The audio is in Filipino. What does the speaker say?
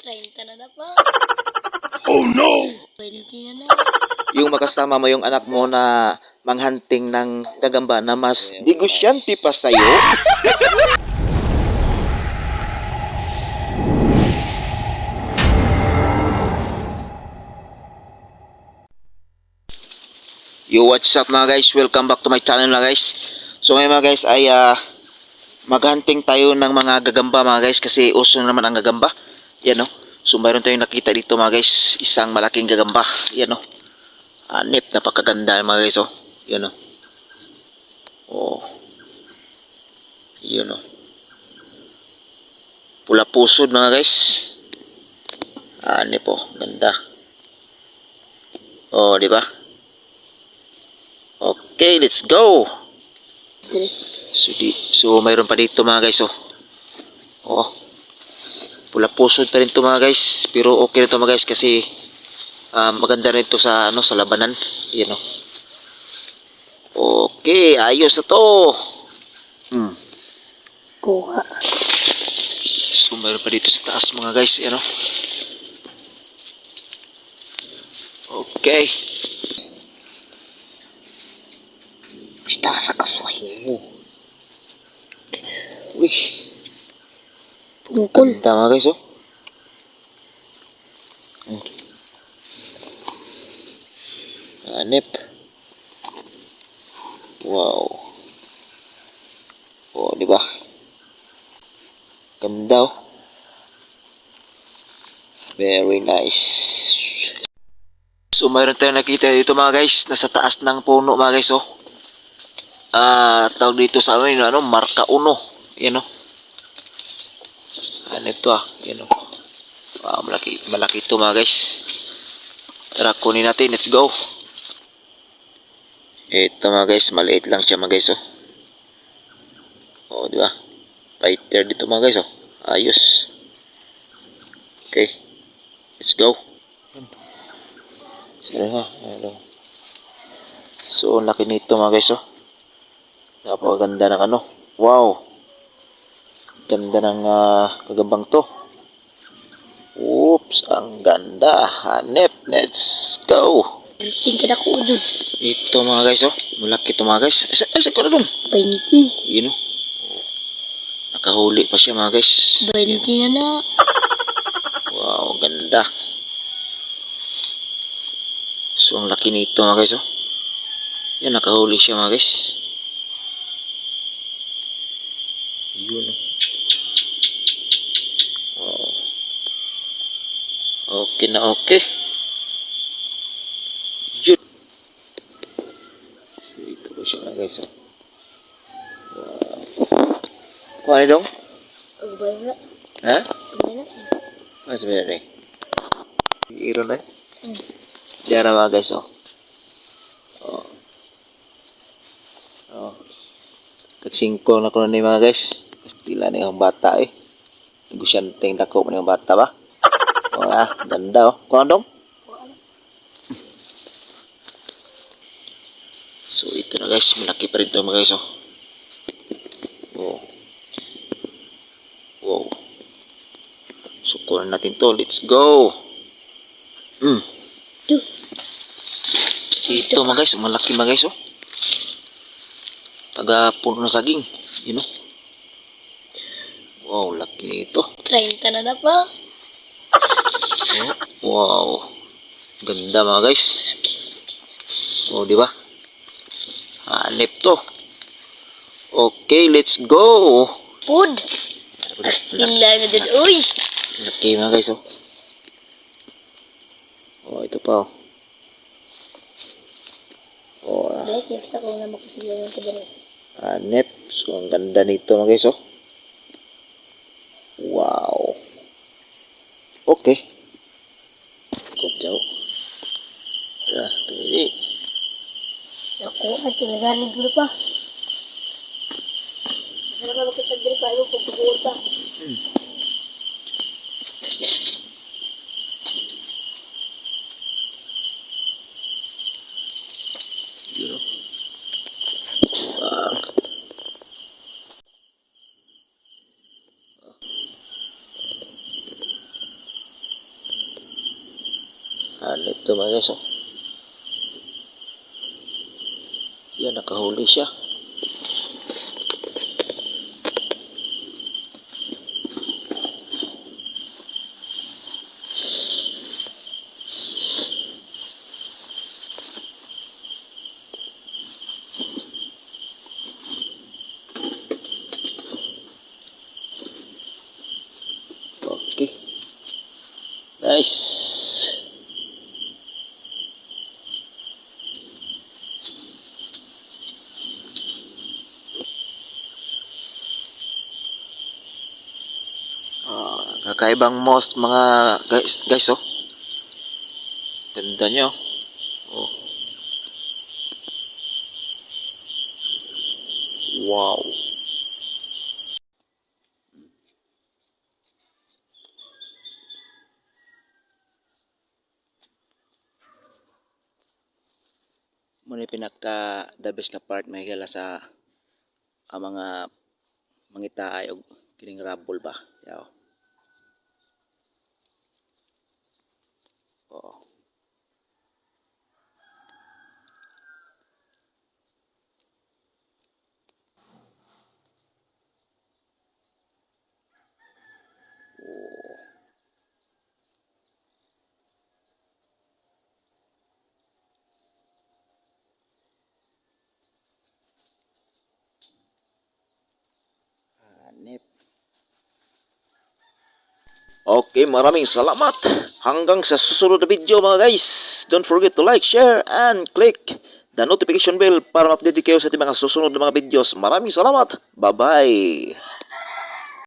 30 na na pa. Oh no! 20 na na. Yung makasama mo yung anak mo na manghunting ng gagamba na mas negosyante pa sa'yo. Yo, what's up mga guys? Welcome back to my channel na guys. So ngayon mga guys ay maghunting tayo ng mga gagamba mga guys kasi uso na naman ang gagamba. Yan no. So mayroon tayong nakita dito mga guys, isang malaking gagamba. Yan no. Anip, napakaganda mga guys oh. Yan no. Oh. Yan no. Pula pusod mga guys. Anip oh, ganda. Oh, di ba? Okay, let's go. So mayroon pa dito mga guys oh. Oh. Pula pusod pa rin to mga guys, pero okay na to mga guys kasi maganda rin to sa sa labanan. Yan oh. Okay, ayos na to. Kuha. So mayroon pa dito sa taas mga guys, yan oh. Okay. Basta sa kasoy. Uy. Pungkol. Ganda mga guys oh. Anip. Wow. Oh, di ba? Ganda oh. Very nice. So mayroon tayong nakita dito mga guys, nasa taas ng puno mga guys oh. Tawag dito sa amin marka 1. Yan oh. Ano ito yan oh. Wow, malaki ito mga guys. Tara, kunin natin, let's go. Ito mga guys, maliit lang siya mga guys oh. Oh, di ba? Fighter dito mga guys oh. Ayos. Okay. Let's go. So, laki nito mga guys oh. Napakaganda ng wow. Ganda ng kagambang to. Oops, ang ganda. Hanep, let's go. Tingkad ako dun. Ito mga guys oh. Malaki ito mga guys. Ay, ko na dong. 20. Yun oh. Nakahuli pa siya mga guys. 20 na na. Wow, ganda. So, ang laki nito mga guys oh. Yan, nakahuli siya mga guys. Yun oh. Wow. Okay na okay. Yun. So, ito ba siya mga guys oh. Wow. Kuha ni dong? Agbay na. Ha? Agbay na. Ano sabi na rin? Iron na eh. Diyan na mga guys oh. Oh. Oh. Kagsingko na ko na ni mga guys. Pastila na yung bata eh. Negosyanteng dako mo yung bata ba? Wah, ganda oh. Kuha dong? So ito na guys, malaki pa rin ito mga guys oh. Wow. Wow. So kuha natin to, let's go. Ito mga guys, malaki mga guys oh. Taga puno na saging, you know. Wow, laki nito. 30 na na pa. Oh, wow. Ganda mga guys. Oh, di ba? Hanip to. Okay, let's go. Food. Hila na dyan. Uy. Laki mga guys oh. Oh, ito pa oh. Oh, Dahil kaya ko na makusila ng tagal. hanip. So, ang ganda nito mga guys oh. Wow. Okay. Kutsaw. Pwede. Ako, at tinaganig mo pa. Masarap na magkatagdiri pa yung pagbubuol pa. You know. Ito mga guys, oh. Yan, nakahuli siya. Okay. Nice. Kakaibang most mga guys, oh. Ganda nyo. Oh. Wow. Muna pinaka the best na part may gala sa mga mangitaay og kining rabol ba. Yaw. Oh. Hanip. Okay, maraming salamat. Hanggang sa susunod na video mga guys. Don't forget to like, share, and click the notification bell para ma-update kayo sa ating mga susunod na mga videos. Maraming salamat. Bye-bye.